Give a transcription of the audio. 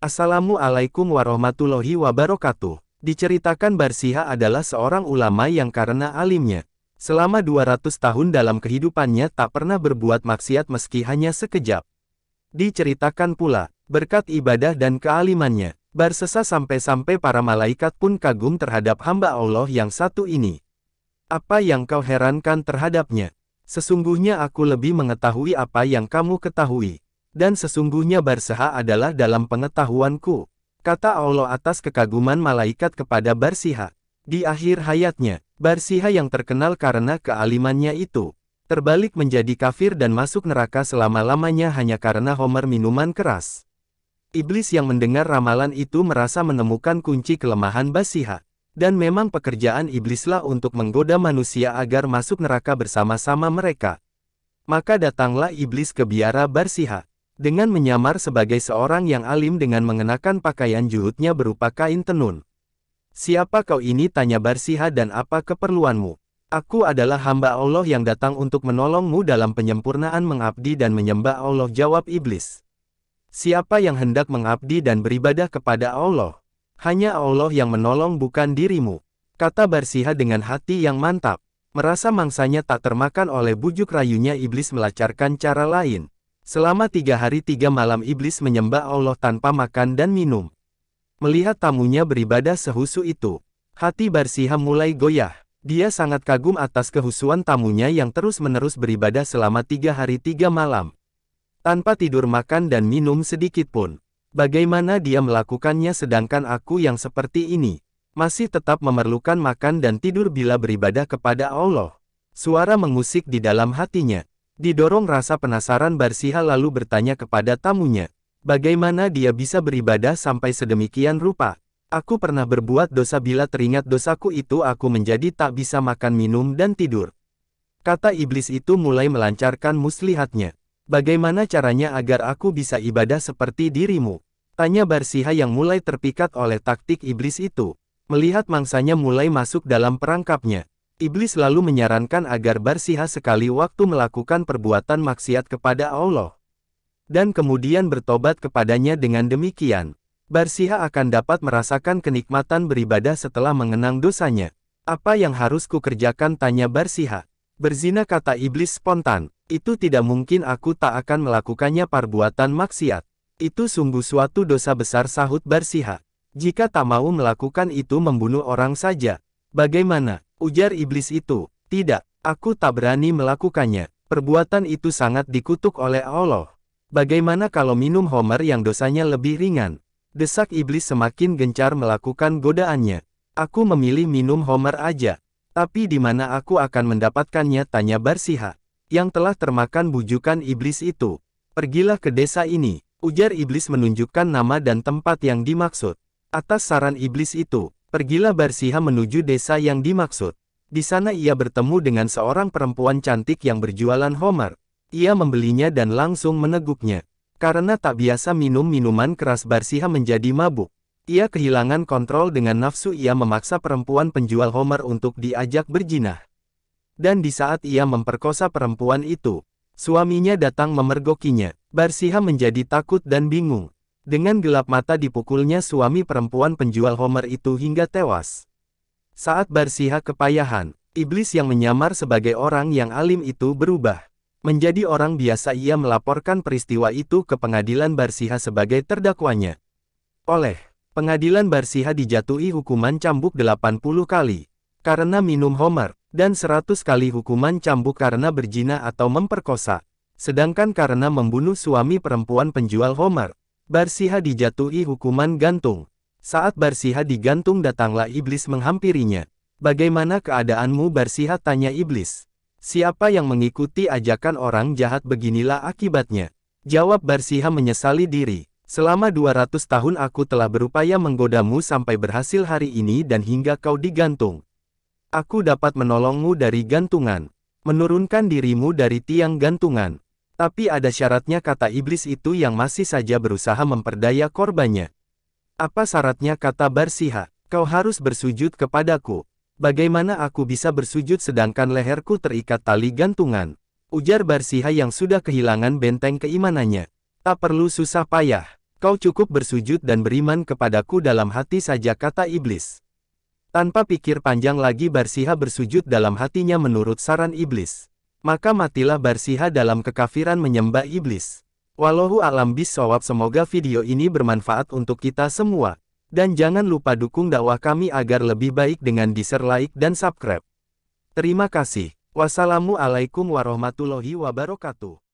Assalamualaikum warahmatullahi wabarakatuh. Diceritakan Barsiha adalah seorang ulama yang karena alimnya, selama 200 tahun dalam kehidupannya tak pernah berbuat maksiat meski hanya sekejap. Diceritakan pula, berkat ibadah dan kealimannya, Barsesa sampai-sampai para malaikat pun kagum terhadap hamba Allah yang satu ini. Apa yang kau herankan terhadapnya? Sesungguhnya aku lebih mengetahui apa yang kamu ketahui. Dan sesungguhnya Barsiha adalah dalam pengetahuanku, kata Allah atas kekaguman malaikat kepada Barsiha. Di akhir hayatnya, Barsiha yang terkenal karena kealimannya itu, terbalik menjadi kafir dan masuk neraka selama-lamanya hanya karena homer minuman keras. Iblis yang mendengar ramalan itu merasa menemukan kunci kelemahan Barsiha. Dan memang pekerjaan iblislah untuk menggoda manusia agar masuk neraka bersama-sama mereka. Maka datanglah iblis ke biara Barsiha, dengan menyamar sebagai seorang yang alim dengan mengenakan pakaian juhudnya berupa kain tenun. Siapa kau ini, tanya Barsiha, dan apa keperluanmu? Aku adalah hamba Allah yang datang untuk menolongmu dalam penyempurnaan mengabdi dan menyembah Allah, jawab iblis. Siapa yang hendak mengabdi dan beribadah kepada Allah? Hanya Allah yang menolong, bukan dirimu, kata Barsiha dengan hati yang mantap. Merasa mangsanya tak termakan oleh bujuk rayunya, iblis melacarkan cara lain. Selama 3 hari 3 malam iblis menyembah Allah tanpa makan dan minum. Melihat tamunya beribadah sehusu itu, hati Barsiha mulai goyah. Dia sangat kagum atas kehusuan tamunya yang terus-menerus beribadah selama 3 hari 3 malam. Tanpa tidur, makan dan minum sedikit pun. Bagaimana dia melakukannya sedangkan aku yang seperti ini masih tetap memerlukan makan dan tidur bila beribadah kepada Allah? Suara mengusik di dalam hatinya. Didorong rasa penasaran, Barsiha lalu bertanya kepada tamunya, bagaimana dia bisa beribadah sampai sedemikian rupa? Aku pernah berbuat dosa, bila teringat dosaku itu aku menjadi tak bisa makan, minum dan tidur. Kata iblis itu mulai melancarkan muslihatnya. Bagaimana caranya agar aku bisa ibadah seperti dirimu? Tanya Barsiha yang mulai terpikat oleh taktik iblis itu. Melihat mangsanya mulai masuk dalam perangkapnya, iblis lalu menyarankan agar Barsiha sekali waktu melakukan perbuatan maksiat kepada Allah, dan kemudian bertobat kepadanya. Dengan demikian, Barsiha akan dapat merasakan kenikmatan beribadah setelah mengenang dosanya. Apa yang harus kukerjakan, tanya Barsiha. Berzina, kata iblis spontan. Itu tidak mungkin, aku tak akan melakukannya. Perbuatan maksiat itu sungguh suatu dosa besar, sahut Barsiha. Jika tak mau melakukan itu, membunuh orang saja. Bagaimana? Ujar iblis itu. Tidak, aku tak berani melakukannya. Perbuatan itu sangat dikutuk oleh Allah. Bagaimana kalau minum homer yang dosanya lebih ringan? Desak iblis semakin gencar melakukan godaannya. Aku memilih minum homer aja. Tapi di mana aku akan mendapatkannya, tanya Barsiha, yang telah termakan bujukan iblis itu. Pergilah ke desa ini, ujar iblis menunjukkan nama dan tempat yang dimaksud. Atas saran iblis itu, pergilah Barsiha menuju desa yang dimaksud. Di sana ia bertemu dengan seorang perempuan cantik yang berjualan homer. Ia membelinya dan langsung meneguknya. Karena tak biasa minum minuman keras, Barsiha menjadi mabuk. Ia kehilangan kontrol dengan nafsu. Ia memaksa perempuan penjual homer untuk diajak berjinah. Dan di saat ia memperkosa perempuan itu, suaminya datang memergokinya. Barsiha menjadi takut dan bingung. Dengan gelap mata dipukulnya suami perempuan penjual homer itu hingga tewas. Saat Barsiha kepayahan, iblis yang menyamar sebagai orang yang alim itu berubah menjadi orang biasa. Ia melaporkan peristiwa itu ke pengadilan. Barsiha sebagai terdakwanya. Oleh pengadilan, Barsiha dijatuhi hukuman cambuk 80 kali karena minum homer, dan 100 kali hukuman cambuk karena berzina atau memperkosa. Sedangkan karena membunuh suami perempuan penjual homer, Barsiha dijatuhi hukuman gantung. Saat Barsiha digantung, datanglah iblis menghampirinya. Bagaimana keadaanmu, Barsiha, tanya iblis. Siapa yang mengikuti ajakan orang jahat, beginilah akibatnya, jawab Barsiha menyesali diri. Selama 200 tahun aku telah berupaya menggodamu sampai berhasil hari ini, dan hingga kau digantung. Aku dapat menolongmu dari gantungan, menurunkan dirimu dari tiang gantungan. Tapi ada syaratnya, kata iblis itu yang masih saja berusaha memperdaya korbannya. Apa syaratnya, kata Barsiha. Kau harus bersujud kepadaku. Bagaimana aku bisa bersujud sedangkan leherku terikat tali gantungan? Ujar Barsiha yang sudah kehilangan benteng keimanannya. Tak perlu susah payah. Kau cukup bersujud dan beriman kepadaku dalam hati saja, kata iblis. Tanpa pikir panjang lagi Barsiha bersujud dalam hatinya menurut saran iblis. Maka matilah Barsiha dalam kekafiran menyembah iblis. Wallahu a'lam bishawab. Semoga video ini bermanfaat untuk kita semua. Dan jangan lupa dukung dakwah kami agar lebih baik dengan di-share, like, dan subscribe. Terima kasih. Wassalamualaikum warahmatullahi wabarakatuh.